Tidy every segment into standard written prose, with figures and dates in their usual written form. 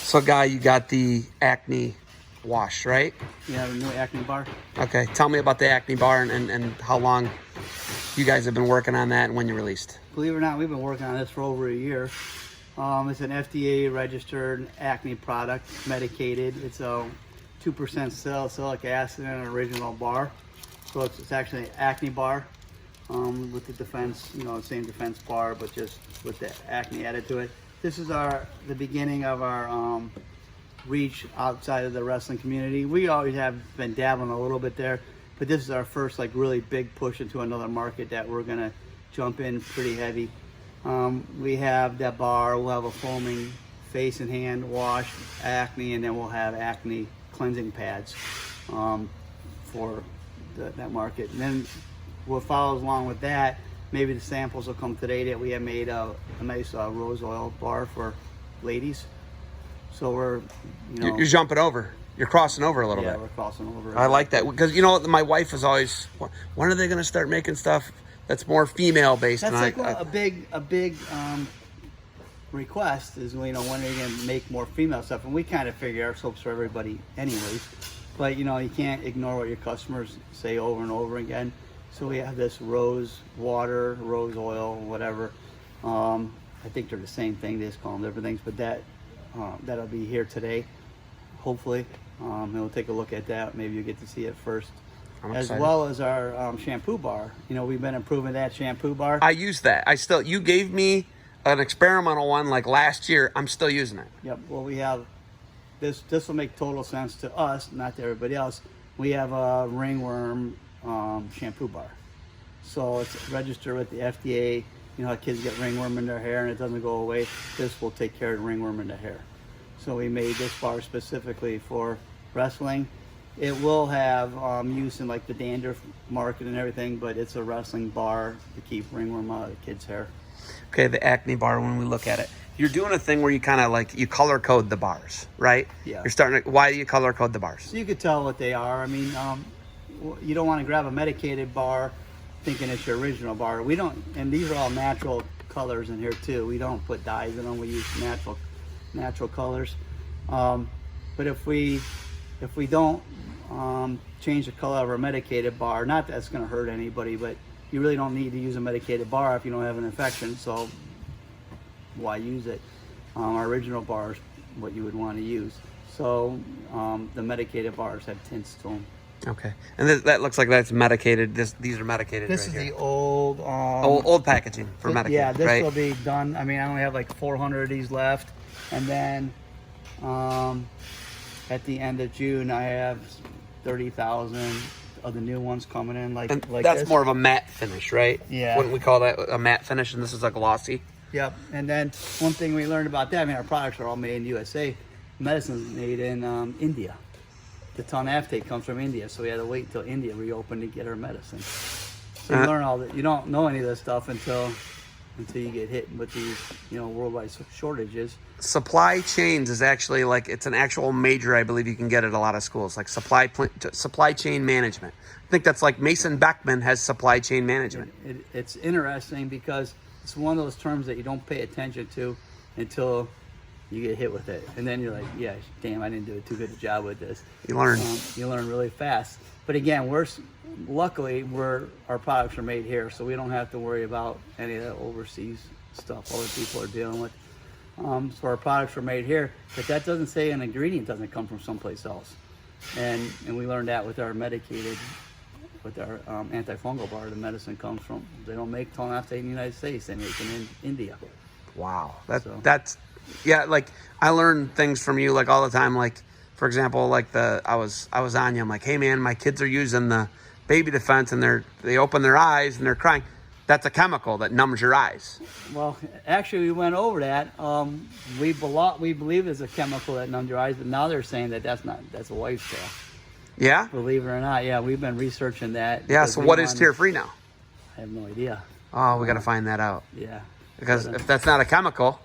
So, Guy, you got the Acne Wash, right? Yeah, the new Acne Bar. Okay, tell me about the Acne Bar and how long you guys have been working on that and when you released. Believe it or not, we've been working on this for over a year. It's an FDA registered acne product, medicated. It's a 2% salicylic acid and an original bar. So it's actually an acne bar with the defense, the same defense bar, but just with the acne added to it. This is the beginning of our reach outside of the wrestling community. We always have been dabbling a little bit there, but this is our first really big push into another market that we're gonna jump in pretty heavy. We have that bar, we'll have a foaming face and hand wash, acne, and then we'll have acne cleansing pads for that market. And then what follows along with that, maybe the samples will come today that we have made a nice rose oil bar for ladies. So we're, You're jumping over. You're crossing over a little bit. Yeah, we're crossing over. I like that because my wife is always, when are they going to start making stuff that's more female based? That's a big request is when are you going to make more female stuff? And we kind of figure our soaps for everybody anyways. But you can't ignore what your customers say over and over again. So we have this rose water, rose oil, whatever. I think they're the same thing. They just call them different things. But that'll be here today, hopefully. And we'll take a look at that. Maybe you get to see it first. As well as our shampoo bar. We've been improving that shampoo bar. I use that. You gave me an experimental one like last year. I'm still using it. Yep. Well, we have this. This will make total sense to us, not to everybody else. We have a Ringworm Shampoo Bar. So it's registered with the FDA. How kids get ringworm in their hair and it doesn't go away. This will take care of the ringworm in the hair. So we made this bar specifically for wrestling. It will have use in the dandruff market and everything, but it's a wrestling bar to keep ringworm out of the kids' hair. Okay, the Acne Bar, when we look at it, you're doing a thing where you kind of you color code the bars, right? Yeah. You're starting to, why do you color code the bars? So you could tell what they are. I mean, you don't want to grab a medicated bar thinking it's your original bar. We don't, and these are all natural colors in here too. We don't put dyes in them. We use natural colors. But if we don't change the color of our medicated bar, not that it's going to hurt anybody, but you really don't need to use a medicated bar if you don't have an infection. So why use it? Our original bar is what you would want to use. So the medicated bars have tints to them. Okay, and that looks like that's medicated. These are medicated. This right is here. the old old packaging for medicated. Yeah, this right? will be done. I mean, I only have 400 of these left, and then at the end of June, I have 30,000 of the new ones coming in. Like that's this. more of a matte finish, right? Yeah. Wouldn't we call that a matte finish? And this is a glossy. Yep. And then one thing we learned about that, I mean, our products are all made in the USA. Medicine's made in India. The tonaftate comes from India, so we had to wait until India reopened to get our medicine. So you learn all that. You don't know any of this stuff until you get hit with these, worldwide shortages. Supply chains is actually it's an actual major. I believe you can get at a lot of schools, like supply chain management. I think that's Mason Beckman has supply chain management. It's interesting because it's one of those terms that you don't pay attention to until you get hit with it, and then you're like, yeah, damn, I didn't do too good a job with this. You learn. You learn really fast. But again, luckily our products are made here, so we don't have to worry about any of that overseas stuff other people are dealing with. So our products are made here, but that doesn't say an ingredient doesn't come from someplace else. And we learned that with our medicated, with our antifungal bar. The medicine comes from, they don't make tonaftate in the United States, they make it in India. Wow, that's. Yeah, I learn things from you all the time. For example, I was on you. I'm like, hey man, my kids are using the baby defense and they open their eyes and they're crying. That's a chemical that numbs your eyes. Well, actually, we went over that. We believe there's a chemical that numbs your eyes, but now they're saying that's a wife's tale. Yeah. Believe it or not, yeah, we've been researching that. Yeah. So what is tear-free now? I have no idea. Oh, we got to find that out. Yeah. Because if that's not a chemical.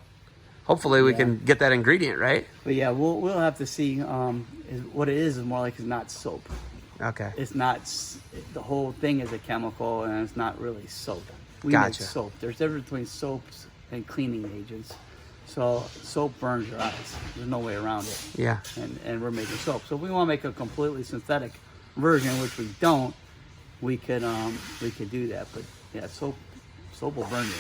Hopefully we can get that ingredient, right? But yeah, we'll have to see. What it is more like it's not soap. Okay. It's not, the whole thing is a chemical and it's not really soap. We Gotcha. make soap. There's a difference between soaps and cleaning agents. So soap burns your eyes. There's no way around it. Yeah. And we're making soap. So if we want to make a completely synthetic version, which we don't, we could do that. But yeah, soap will burn you.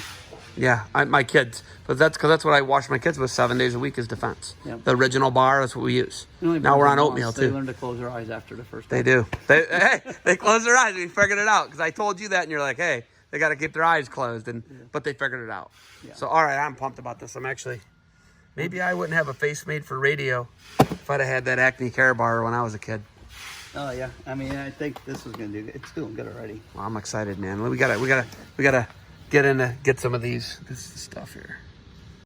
Yeah, my kids, but that's what I wash my kids with 7 days a week is Defense. Yep. The original bar, that's what we use. It only Now burns we're on them oatmeal once. too. They learn to close their eyes after the first They time. do. They close their eyes. We figured it out because I told you that, and you're like, hey, they got to keep their eyes closed, but they figured it out. Yeah. So all right, I'm pumped about this. Maybe I wouldn't have a face made for radio if I'd have had that Acne Care Bar when I was a kid. Oh yeah, I mean, I think this is gonna do good. It's doing good already. Well, I'm excited, man. We gotta get some of this stuff here.